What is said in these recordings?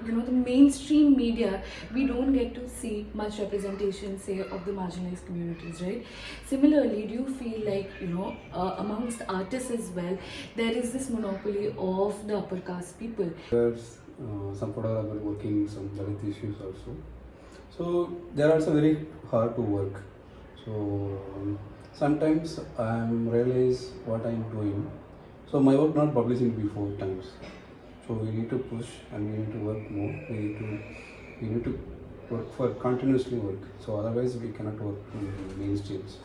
The mainstream media, we don't get to see much representation, say, of the marginalized communities, right? Similarly, do you feel like, amongst artists as well, there is this monopoly of the upper caste people? There's some photographers working some Dalit issues also. So they are also very hard to work. So sometimes I realize what I'm doing. So my work not publishing before times. So we need to push and we need to work more. We need to work for continuously work. So otherwise we cannot work in the mainstreams.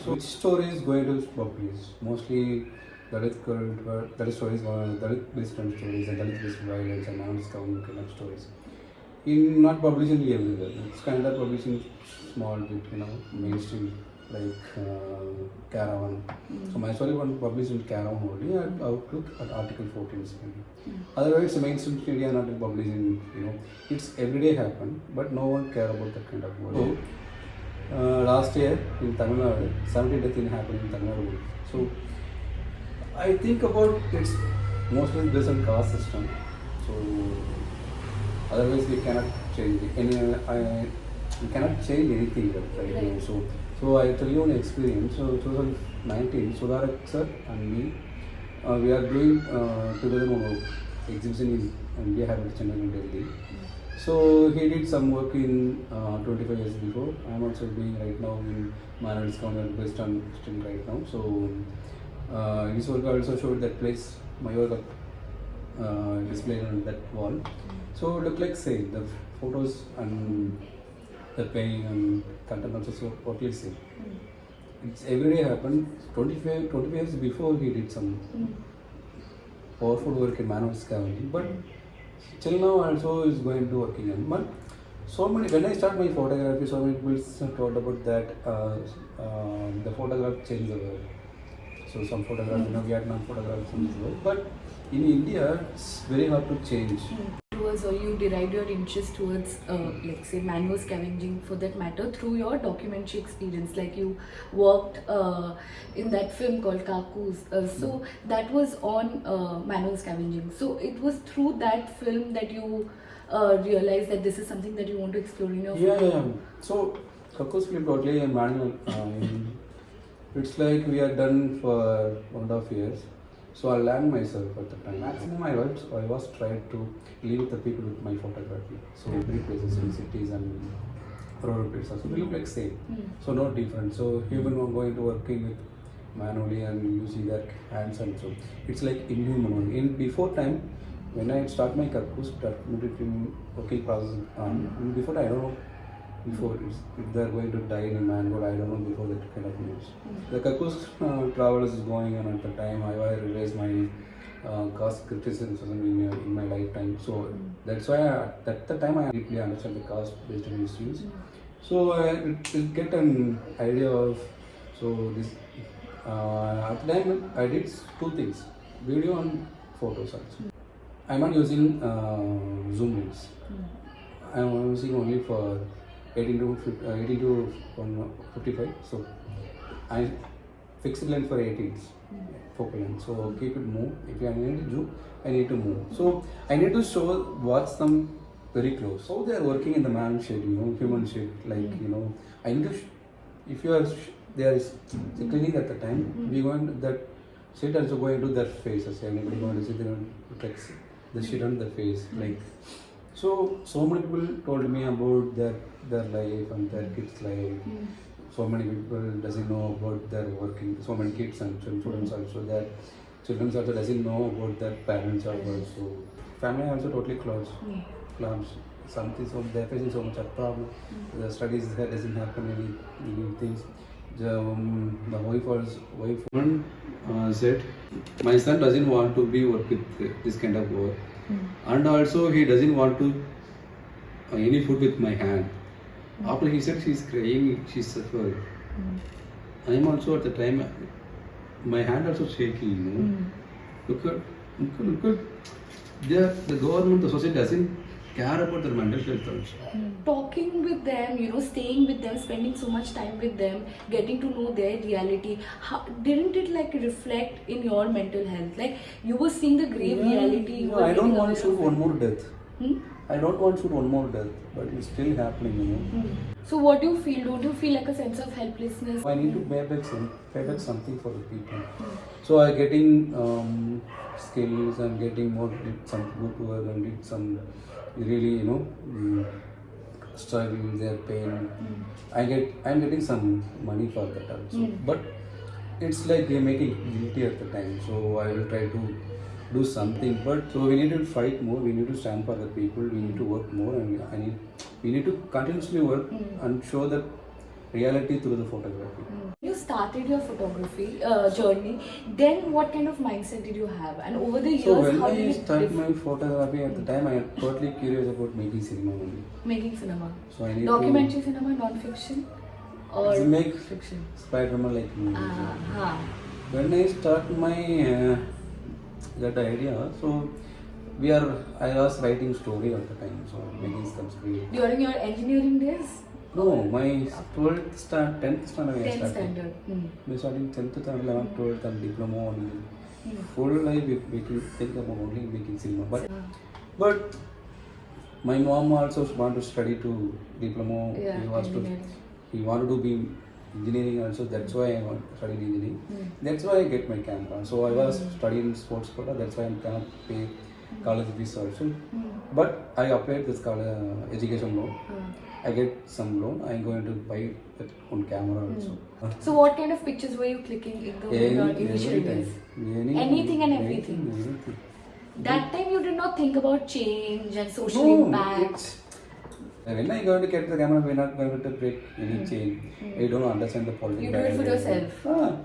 So which story is going to publish? Mostly Dalit current, Dalit stories, Dalit based on stories, and Dalit based violence and non-discounting kind of stories. In not publishing everywhere. It's kind of publishing small bit, mainstream like Caravan. So my story was published in Caravan only at Outlook at Article 14. Otherwise, mainstream media not publishing. It's everyday happen, but no one care about that kind of work. So last year in Tamil Nadu, 70 deaths happened in Tamil Nadu. So I think about it's mostly based on caste system. So otherwise we cannot change we cannot change anything right now. So I tell you an experience. So 2019, Sudarak sir and me, we are doing together one exhibition in India Habitat Chennai in Delhi. So he did some work in 25 years before. I am also doing right now in Manor Discount based on still right now. So his work also showed that place. My work displayed on that wall. So it looked like same. The photos and the painting and content also so totally same. It's everyday happened. 25 years before he did some powerful work in manual scavenging, but till now also is going to working on. But so many when I start my photography, so many people told about that the photograph changed the world. So some photographs, Vietnam photographs changed the world, but in India it's very hard to change. Or you derived your interest towards, like say, manual scavenging for that matter through your documentary experience. Like you worked in that film called Kakus. So that was on manual scavenging. So it was through that film that you realized that this is something that you want to explore in your film. Yeah. So Kakus film totally a manual. It's like we are done for 1.5 years. So I learned myself at the time. Maximum I was trying to live with the people with my photography. So many places in cities and rural places. So we look like same. So not different. So human are going to working with manually and using their hands and so it's like inhuman one. In before time, when I start my Kakus documentary film working process, before I don't know. Before if they are going to die in manual, I don't know before that kind of news. The Kakus travel is going on at the time. I realized my caste criticism in my lifetime. So that's why at the time I deeply understand the caste based on issues. So I get an idea of this. At the time I did two things: video and photos also. I'm not using zoom lens. I'm using only for 18 to 55. So I fixed length for 18s focal length. So keep it move. If I need to zoom, I need to move. So I need to watch them very close. So they are working in the man shade, human shade. Like I need to. If you are there is the clinic at the time, we going to that shade also going to their faces. Anybody going to see the shade on the face like. So many people told me about their life and their kids' life. So many people doesn't know about their working. So many kids and students also that children also doesn't know about their parents also. Family also totally closed. Something so they're facing so much of problem. The studies that doesn't happen any things. The wife said, my son doesn't want to be work with this kind of work. And also he doesn't want to any food with my hand. After he said she's crying, she's suffering. I am also at the time, my hand also shaking. Look at the government, the society doesn't care about their mental health also. Talking with them, staying with them, spending so much time with them, getting to know their reality, didn't it like reflect in your mental health? Like you were seeing the grave reality. I don't want to shoot one more death. I don't want to shoot one more death, but it's still happening, you know. So what do you feel? Don't you feel like a sense of helplessness? I need to pay back something for the people. So I'm getting skills, I'm getting more, did some good work and did some really, you know, struggle, their pain. I'm getting some money for that also. But it's like they're making guilty at the time. So I will try to do something. But so we need to fight more, we need to stand for the people, we need to work more, and we need to continuously work and show that reality through the photography. You started your photography journey, then what kind of mindset did you have? And over the years, So when how I did it started my photography at the time, I was totally curious about making cinema only. making cinema? So I need Documentary cinema, non-fiction? Or to make fiction? Spider-Man like me. Uh-huh. When I start my that idea, so I was writing story at the time, so making some script. During your engineering days? No, my 10th standard I 10th started. standard. We started 10th and 11th, 12th and diploma only. Full life we can think about only making cinema. But my mom also want to study to diploma. Yeah, He wanted to be engineering also. That's why I studied engineering. That's why I get my camera. So I was studying sports quota. That's why I cannot pay college fees also. But I applied this education loan. I get some loan. I'm going to buy that on camera also. So what kind of pictures were you clicking in the initial days? Anything and everything. That time you did not think about change and social impact. When I going to get the camera, we're not going to break any chain. You don't understand the politics. You do it for yourself.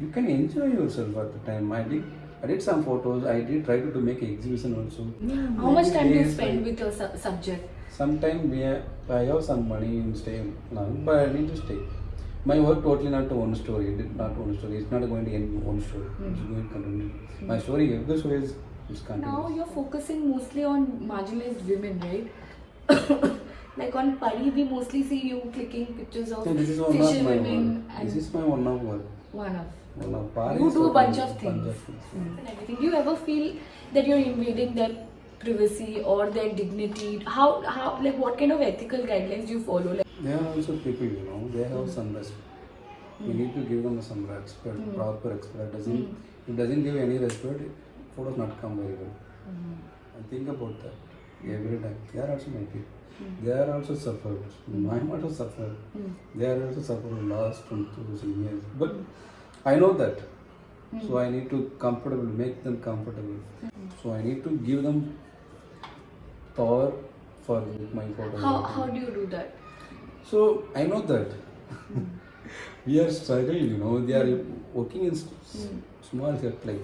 You can enjoy yourself at the time. I did some photos. I did try to make exhibition also. How much time do you spend with your subject? Sometimes I have some money in staying long, but I need to stay. My work totally not one story. Not one story. It's not going to end one story. It's going to continue. My story, every story is continuous. Now you're focusing mostly on marginalized women, right? Like on Pari, we mostly see you clicking pictures of fisherwomen. This is my one of work. One of. Pari You do a bunch of things. And everything. Do you ever feel that you're invading their privacy or their dignity? How like what kind of ethical guidelines do you follow? Like, they are also people, you know. They have some respect. We need to give them some respect, proper respect. It doesn't give any respect, photos not come very well. I think about that every time. They are also my people. They are also suffered. I am also suffered. They are also suffered last 2000 years. But I know that. So I need to make them comfortable. So I need to give them power for my photography. how do you do that? So I know that we are struggling, you know. They are working in small hut, like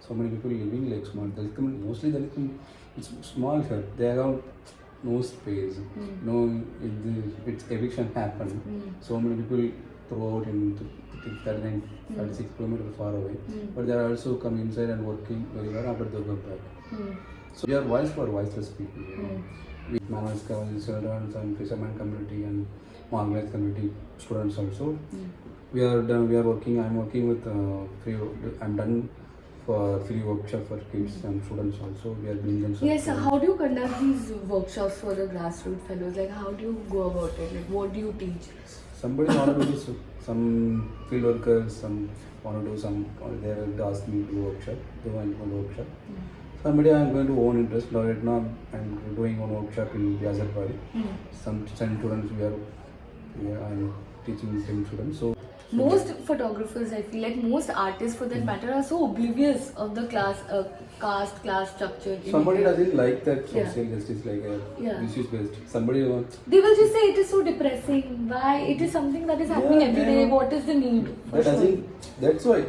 so many people living like small. Mostly it's small hut. They have no space. No, it's eviction happened. So many people throw out in 36 kilometers far away. But they are also come inside and working very well after they go back. So we are voice for voiceless people. You know. We manage children and fisherman community and marginalized community students also. We are working. I'm working with I'm done for free workshop for kids and students also. We are doing them. Yes, so how do you conduct these workshops for the grassroots fellows? Like how do you go about it? Like what do you teach? Somebody want to do some field workers, some want to do some. They will ask me to do workshop. They want to do workshop. Somebody I'm going to own interest. Right now I'm doing one workshop in Yazarpari. Some students I'm teaching 10 students. So most photographers, I feel like most artists for that matter, are so oblivious of the class structure. Somebody doesn't like that social justice, like this is best. Somebody wants. They will just say it is so depressing. Why? It is something that is happening every day. What is the need? That's why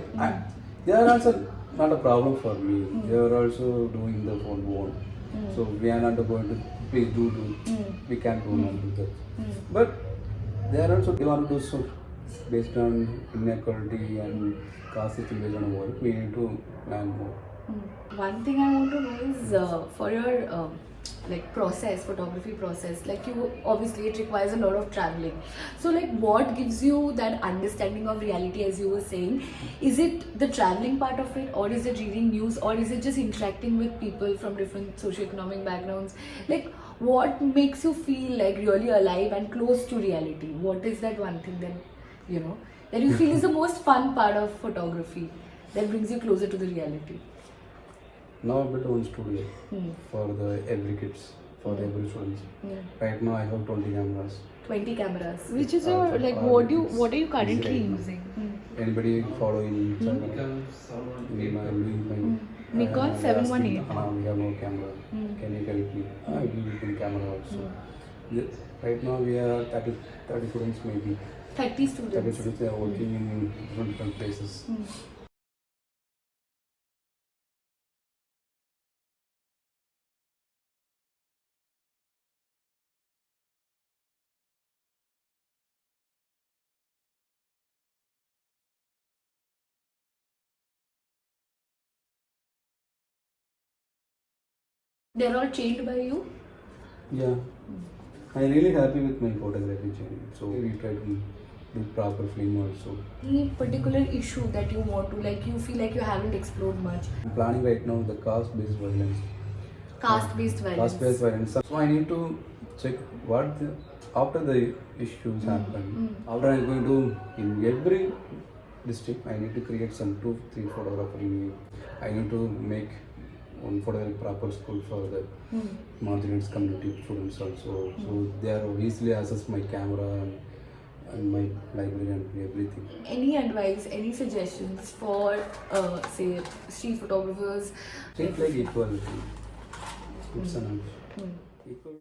they are also not a problem for me. They are also doing the own. So we are not going to please do. We can't do not do that. But they are also they want to do so. Based on inequality and caste based on work, we need to plan more. One thing I want to know is for your photography process, like you obviously it requires a lot of traveling. So like what gives you that understanding of reality, as you were saying? Is it the traveling part of it, or is it reading news, or is it just interacting with people from different socioeconomic backgrounds? Like what makes you feel like really alive and close to reality? What is that one thing that you know that you feel is the most fun part of photography that brings you closer to the reality? Now I built one studio Hmm. for the every kids, for the every students. Yeah. Right now I have 20 cameras. 20 cameras. Which is Uh, your like uh, what are you it's currently easy right now. using? Anybody following Instagram? We are doing my Nikon they asking, 718. we have no camera. Can you help me? I will give camera also. Right now we are 30 students maybe. 30 30 students. students they are working in different places. They're all trained by you? Yeah. I'm really happy with my photography channel. So we try to do proper film also. Any particular issue that you want to, like, you feel like you haven't explored much? I'm planning right now the caste-based violence. Caste-based violence. Caste-based violence. So I need to check what the, after the issues happen. After I'm going to in every district, I need to create some 2-3 photographer. I need to make one photography proper school for the marginalized community students also. So they are easily access my camera and my library and everything. Any advice, any suggestions for, say, street photographers? Treat like equality. It's enough. Equal.